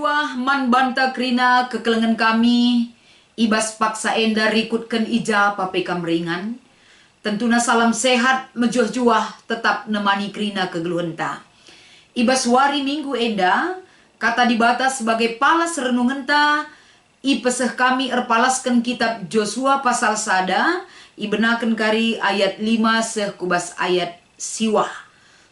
jua man banta krina kekelengan kami ibas paksa enda rikutkan ija papekam ringan. Tentuna salam sehat mejuah-juah tetap nemani krina kegeluhenta. Ibas wari minggu enda kata dibatas sebagai palas renungenta ipeseh kami erpalaskan kitab Joshua pasal sada ibenaken kari ayat 5 seh kubas ayat siwah.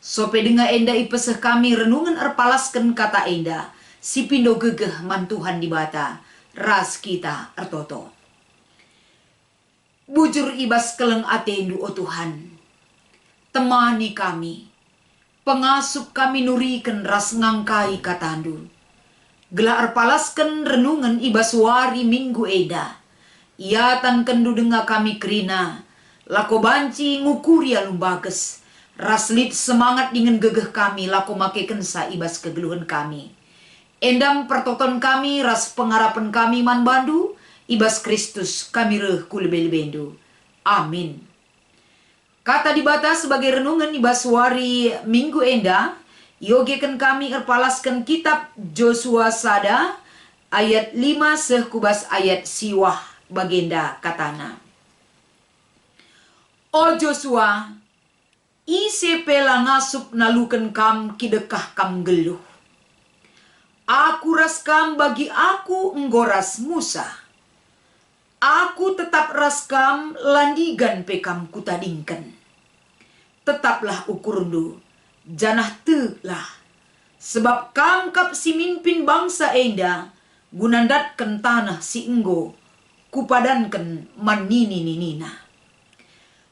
Sope denga enda ipeseh kami renungan erpalaskan kata enda si pindo gegeh mantuhan dibata ras kita ertoto. Bujur ibas keleng atendu o Tuhan, temani kami, pengasup kami nuriken ras ngangkai katandu. Gelar palasken renungan ibas wari minggu eda, iatan kendu denga kami krina, lako banci ngukuria lumbages, ras lid semangat dengan gegeh kami, lako make kensa ibas kegeluhan kami. Endam pertoton kami, ras pengarapan kami man bandu, ibas Kristus kami reh kulebel-bendu. Amin. Kata dibatas sebagai renungan ibas wari minggu enda, yogekan kami erpalaskan kitab Joshua sada ayat 5 seh kubas ayat siwah bagenda katana. O Joshua, ise pela ngasup naluken kam kidekah kam geluh. Aku ras kam bagi aku enggoras Musa. Aku tetap raskam landigan pekam kutadingkan. Tetaplah ukurundu, janah telah. Sebab kam kap si mimpin bangsa enda, gunandatkan tanah si enggo, kupadankan manini-ninina.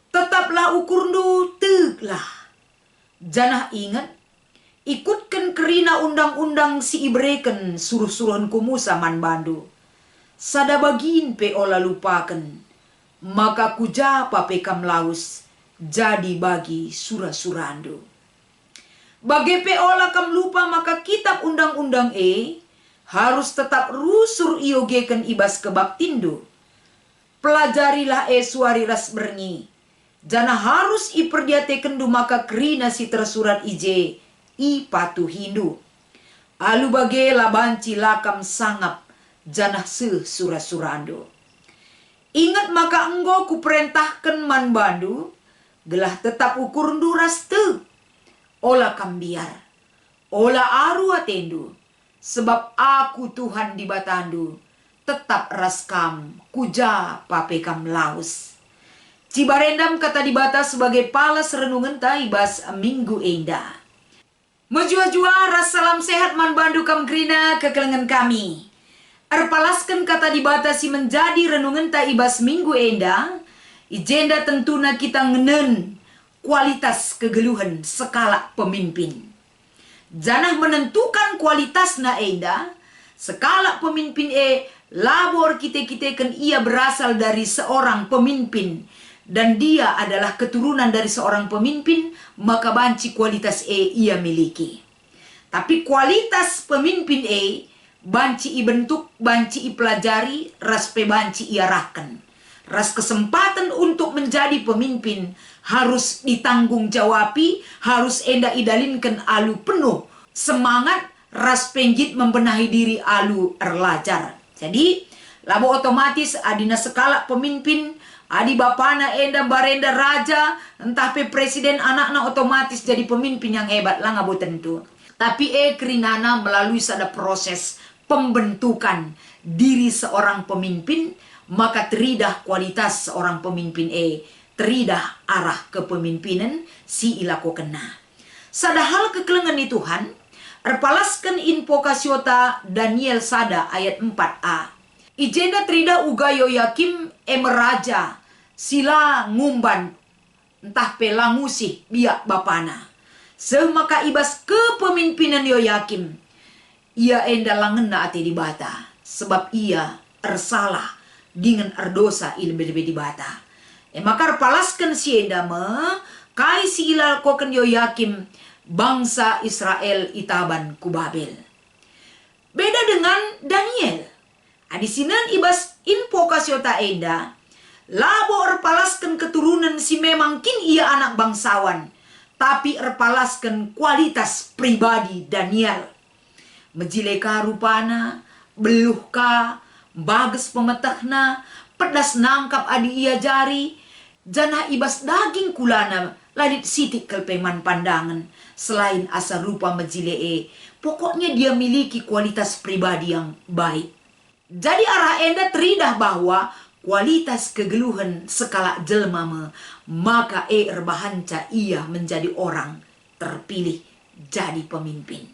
Tetaplah ukurundu telah. Janah ingat, ikutkan kerina undang-undang si ibreken suruh-suruhan Musa man bandu. Sada bagin pe ola lupakan, maka kujapa pekam laus, jadi bagi sura-surandu. Bagi pe ola kam lupa maka kitab undang-undang harus tetap rusur iogekan ibas kebab tindu. Pelajarilah suari ras berngi, jana harus iperdiatekan du maka kerina si tersurat ije, i patu hindu. Alu bage labanci lakam sangap, janah sura-surando. Ingat maka enggo kuperintahkan man bandu, gelah tetap ukur duras te. Ola kambiar, ola aru atendu, sebab aku Tuhan di batandu, tetap raskam, kuja papekam laus. Cibarendam kata dibata sebagai palas renungan taibas minggu enda. Mejua-jua ras salam sehat man bandu kam grina kekelengan kami. Erpalaskan kata dibatasi menjadi renungan taibas minggu enda, ijenda tentuna kita ngenen kualitas kegeluhan sekala pemimpin. Janah menentukan kualitas na enda, sekala pemimpin labor kita kan ia berasal dari seorang pemimpin, dan dia adalah keturunan dari seorang pemimpin, maka banci kualitas ia miliki. Tapi kualitas pemimpin banci bentuk, banci pelajari, ras pe banci iarahkan. Ras kesempatan untuk menjadi pemimpin harus ditanggung jawabi, harus enda idalinkan alu penuh semangat, ras penjit membenahi diri alu erlajar. Jadi, labo otomatis adina sekala pemimpin, adi bapana enda barenda raja, entah pe presiden anakna otomatis jadi pemimpin yang hebat lah ngabo tentu. Tapi kerinana melalui sada proses pembentukan diri seorang pemimpin, maka teridah kualitas seorang pemimpin teridah arah kepemimpinan si ilako kena. Sadahal kekelengan di Tuhan, erpalaskan info kasiota Daniel sada ayat 4a. Ijenda teridah ugayo yakim meraja sila ngumban entah pelangusih biak bapana. Semaka ibas kepemimpinan Yoyakim, ia enda langena ati dibata, sebab ia ersalah dengan erdosa ilbede dibata. Makar palaskan si enda kai si ilal koken Yoyakim bangsa Israel itaban ku Babel. Beda dengan Daniel. Adisinan ibas info kasiota enda, labo erpalaskan keturunan si memang kin ia anak bangsawan, tapi erpalaskan kualitas pribadi Daniel. Mejileka rupana, beluhka, bages pemetahna, pedas nangkap adi ia jari, janah ibas daging kulana, ladit sitik kelpeman pandangan. Selain asa rupa mejilee, pokoknya dia miliki kualitas pribadi yang baik. Jadi arah enda teridah bahwa kualitas kegeluhan sekala jelma maka erbahanca ia menjadi orang terpilih jadi pemimpin.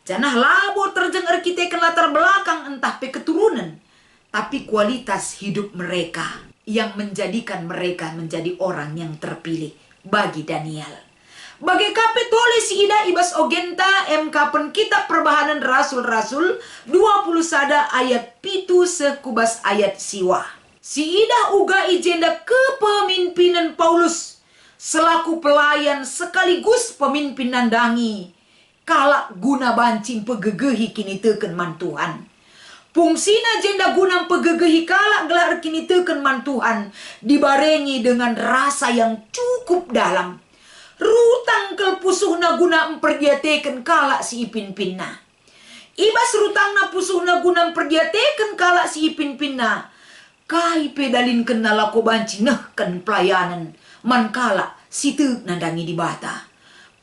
Janah labor terjeng arkiteken latar belakang entah pe keturunan, tapi kualitas hidup mereka yang menjadikan mereka menjadi orang yang terpilih bagi Daniel. Bagi kape tulis si ida ibas ogenta MK kitab perbahanan rasul-rasul 20 sada ayat pitu sekubas ayat siwa. Si ida uga ijenda kepemimpinan Paulus selaku pelayan sekaligus pemimpin nandangi kalak guna bancing pegegehi kini teken mantuhan. Fungsina jenda gunam pegegehi kalak gelar kini teken mantuhan dibarengi dengan rasa yang cukup dalam. Rutang kel pusuhna guna emperdiateken kalak si ipin pinna. Ibas rutangna pusuhna guna emperdiateken kalak si ipin pinna. Kai pedalin kena lako banci ken pelayanan man kalak situ nandangi di bata.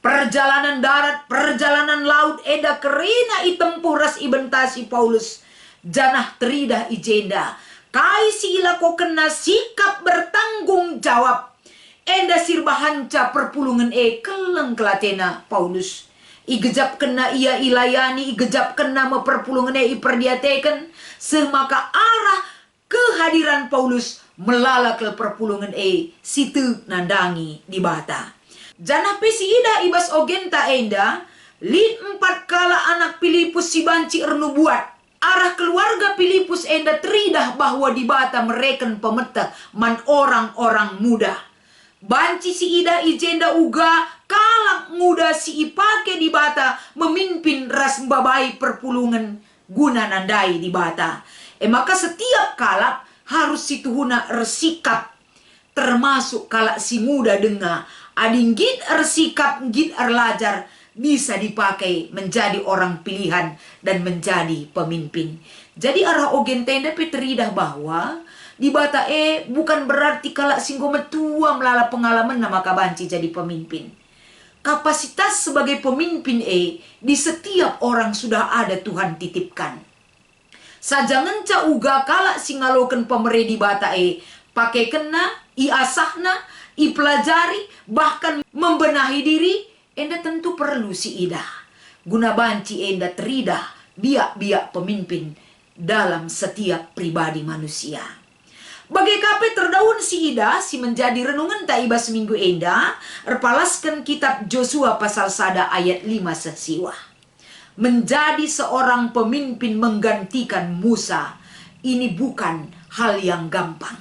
Perjalanan darat, perjalanan laut eda kerina itempuh ras ibentasi Paulus. Janah teridah ijenda. Kai si ilako kena sikap bertanggung jawab. Enda sirbahanca perpulungan keleng kelatena Paulus. Igejap kena ia ilayani, igejap kena meperpulungan iperdiateken. Semaka arah kehadiran Paulus melala ke perpulungan situ nandangi di bata. Jana pesi ida ibas ogenta enda, lid 4 kala anak Filipus si banci ernubuat. Arah keluarga Filipus enda teridah bahwa di bata mereken pemetah man orang-orang muda. Banci si ida ijenda uga kalak muda si ipake di bata memimpin ras mbabai perpulungan guna nandai di bata. Maka setiap kalak harus situhuna ersikap termasuk kalak si muda denga ading git ersikap git erlajar bisa dipakai menjadi orang pilihan dan menjadi pemimpin. Jadi arah ogen tenda peteridah bahwa di bata bukan berarti kalak singgo metua melala pengalaman nama kabanci jadi pemimpin. Kapasitas sebagai pemimpin di setiap orang sudah ada Tuhan titipkan. Sajangan ca uga kalak singaloken pemere di bata pakai kena, iasahna, ipelajari, bahkan membenahi diri, enda tentu perlu si ida. Guna banci enda teridah biak-biak pemimpin dalam setiap pribadi manusia. Bagi kape terdaun si ida si menjadi renungan ta iba seminggu enda erpalaskan kitab Josua pasal sada ayat 5 sesiwa. Menjadi seorang pemimpin menggantikan Musa ini bukan hal yang gampang.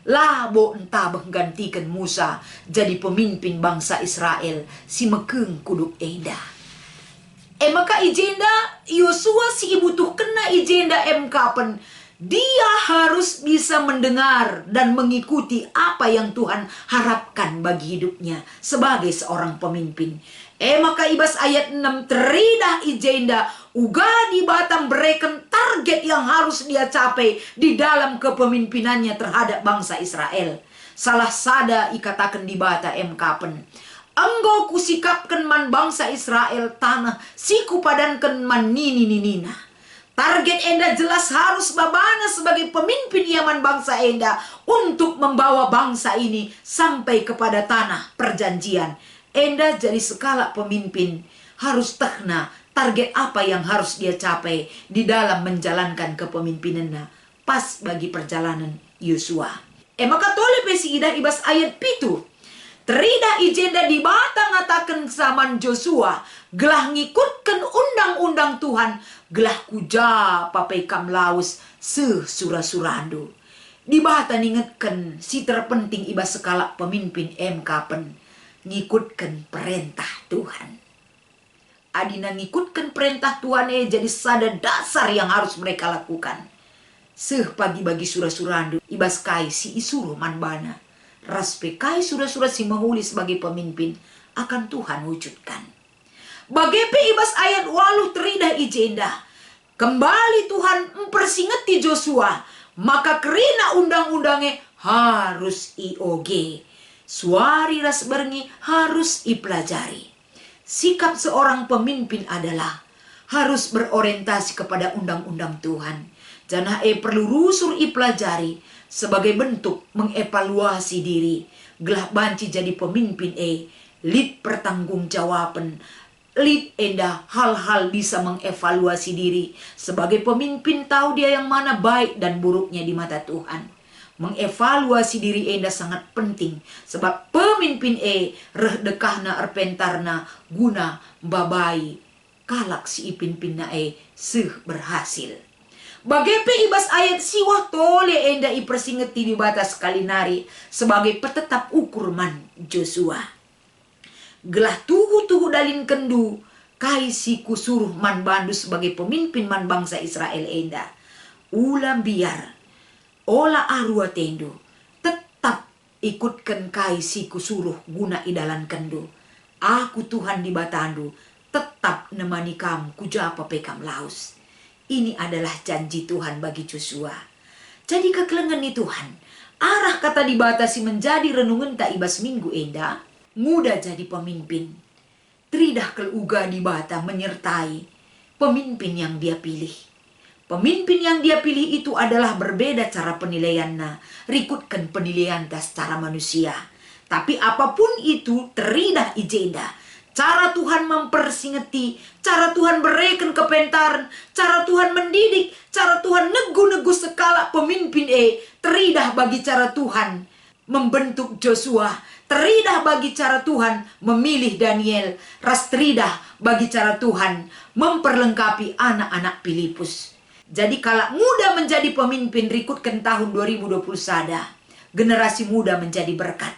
Labo entah menggantikan Musa jadi pemimpin bangsa Israel si mekeng kuduk eda. Maka ijenda Yosua si ibu tuh kena ijenda kapan dia harus bisa mendengar dan mengikuti apa yang Tuhan harapkan bagi hidupnya sebagai seorang pemimpin. Maka ibas ayat 6 teridah ijenda uga di batam bereken target yang harus dia capai di dalam kepemimpinannya terhadap bangsa Israel. Salah sada ikatakan di bata kapen. Engkau kusikapkan man bangsa Israel tanah siku padankan man nini. Target enda jelas harus babana sebagai pemimpin iaman bangsa enda untuk membawa bangsa ini sampai kepada tanah perjanjian. Enda jadi sekala pemimpin harus tekna target apa yang harus dia capai di dalam menjalankan kepemimpinannya pas bagi perjalanan Yosua. Maka tole pesi ida ibas ayat pitu. Terida ijenda di bata ngatakan zaman Joshua gelah ngikutkan undang-undang Tuhan gelah kuja papai kam laus surah-surando. Di bata ningetkan si terpenting iba sekala pemimpin kapen ngikutkan perintah Tuhan. Adina ngikutkan perintah Tuhan jadi sada dasar yang harus mereka lakukan. Pagi bagi surah-surando ibas kai si isuruh manbana. Raspekai surah-surah si mahuli sebagai pemimpin akan Tuhan wujudkan. Bagepe ibas ayat walu terida ijenda. Kembali Tuhan mempersingeti Joshua, maka kerina undang-undangnya harus IOG. Suari ras berngi harus ipelajari. Sikap seorang pemimpin adalah harus berorientasi kepada undang-undang Tuhan. Jangan perlu rusur ipelajari sebagai bentuk mengevaluasi diri. Gelah banci jadi pemimpin lid pertanggungjawaban. Lid endah hal-hal bisa mengevaluasi diri. Sebagai pemimpin tahu dia yang mana baik dan buruknya di mata Tuhan. Mengevaluasi diri endah sangat penting. Sebab pemimpin reh dekahna erpentarna guna babai. Kalak si ipin-pinna seh berhasil. Bagepe ibas ayat siwah tole endah ipersingeti di batas kalinari. Sebagai petetap ukur man Joshua. Gelah tuhu dalin kendu kai si kusuruh man bandu sebagai pemimpin man bangsa Israel enda. Ulam biar ola arua tendu tetap ikutkan kai si kusuruh guna idalan kendu. Aku Tuhan di batandu tetap nemani kamu kujapa pekam laus. Ini adalah janji Tuhan bagi Joshua. Jadi kekelengan nih Tuhan. Arah kata dibatasi menjadi renungan tak ibas minggu enda. Mudah jadi pemimpin. Tridah keluga di bata menyertai pemimpin yang dia pilih. Pemimpin yang dia pilih itu adalah berbeda cara penilaiannya. Rikutkan penilaian secara manusia. Tapi apapun itu teridah ijenda. Cara Tuhan mempersingeti, cara Tuhan berikan kepentaran, cara Tuhan mendidik, cara Tuhan negu-negu sekala pemimpin teridah bagi cara Tuhan membentuk Joshua. Teridah bagi cara Tuhan memilih Daniel. Ras teridah bagi cara Tuhan memperlengkapi anak-anak Filipus. Jadi kalau muda menjadi pemimpin rikutkan tahun 2020 sada. Generasi muda menjadi berkat.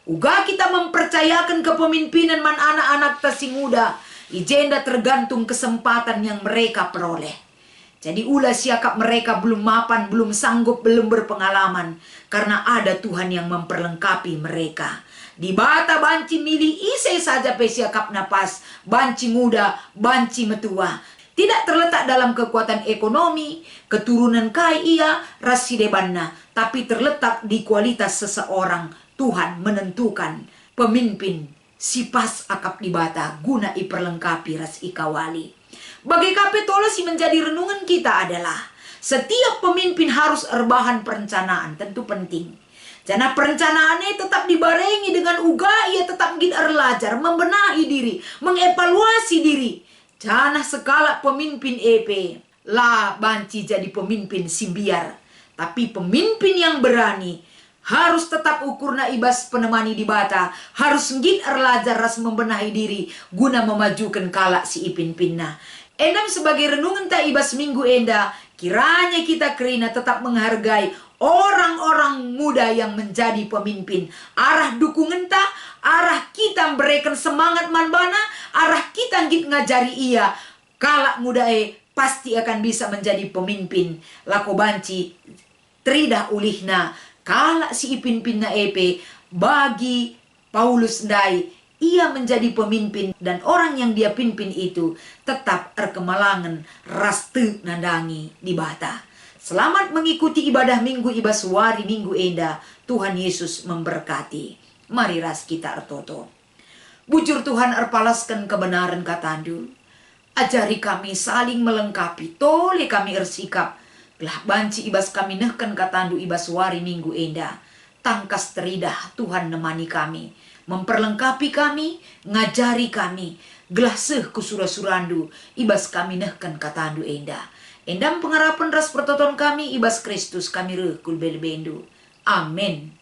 Uga kita mempercayakan kepemimpinan man anak-anak tasi muda. Ijenda tergantung kesempatan yang mereka peroleh. Jadi ulah siakap mereka belum mapan, belum sanggup, belum berpengalaman. Karena ada Tuhan yang memperlengkapi mereka. Di bata banci milih isai saja pesiakap napas. Banci muda, banci metua. Tidak terletak dalam kekuatan ekonomi, keturunan kai ia, rasi debanna. Tapi terletak di kualitas seseorang. Tuhan menentukan pemimpin sipas akap di bata guna iperlengkapi ras ikawali. Bagi kapitolasi menjadi renungan kita adalah setiap pemimpin harus erbahan perencanaan, tentu penting. Karena perencanaannya tetap dibarengi dengan uga ia tetap gin erlajar, membenahi diri, mengevaluasi diri. Jangan sekala pemimpin lah banci jadi pemimpin simbiar. Tapi pemimpin yang berani harus tetap ukurna ibas penemani di bata. Harus gin erlajar ras membenahi diri guna memajukan kalak si ipin pinna. Endam sebagai renungan tak ibas minggu enda. Kiranya kita kerina tetap menghargai orang-orang muda yang menjadi pemimpin. Arah dukungan tak, arah kita berikan semangat manbana, arah kita ngajari ia. Kalak muda pasti akan bisa menjadi pemimpin. Lako banci tridah ulihna. Kalak si ipin pinna bagi Paulus dai ia menjadi pemimpin dan orang yang dia pimpin itu tetap erkemalangan rastu nandangi di bata. Selamat mengikuti ibadah minggu ibas wari minggu enda. Tuhan Yesus memberkati. Mari ras kita ertoto. Bujur Tuhan erpalaskan kebenaran katandu. Ajari kami saling melengkapi. Tole kami ersikap. Gelah banci ibas kami nehkan katandu ibas wari minggu enda. Tangkas teridah Tuhan nemani kami. Memperlengkapi kami, ngajari kami. Gelah seh kusura-surandu ibas kami nehkan katandu enda. Endam pengharapan ras pertoton kami ibas Kristus kami rekul belbendu. Amin.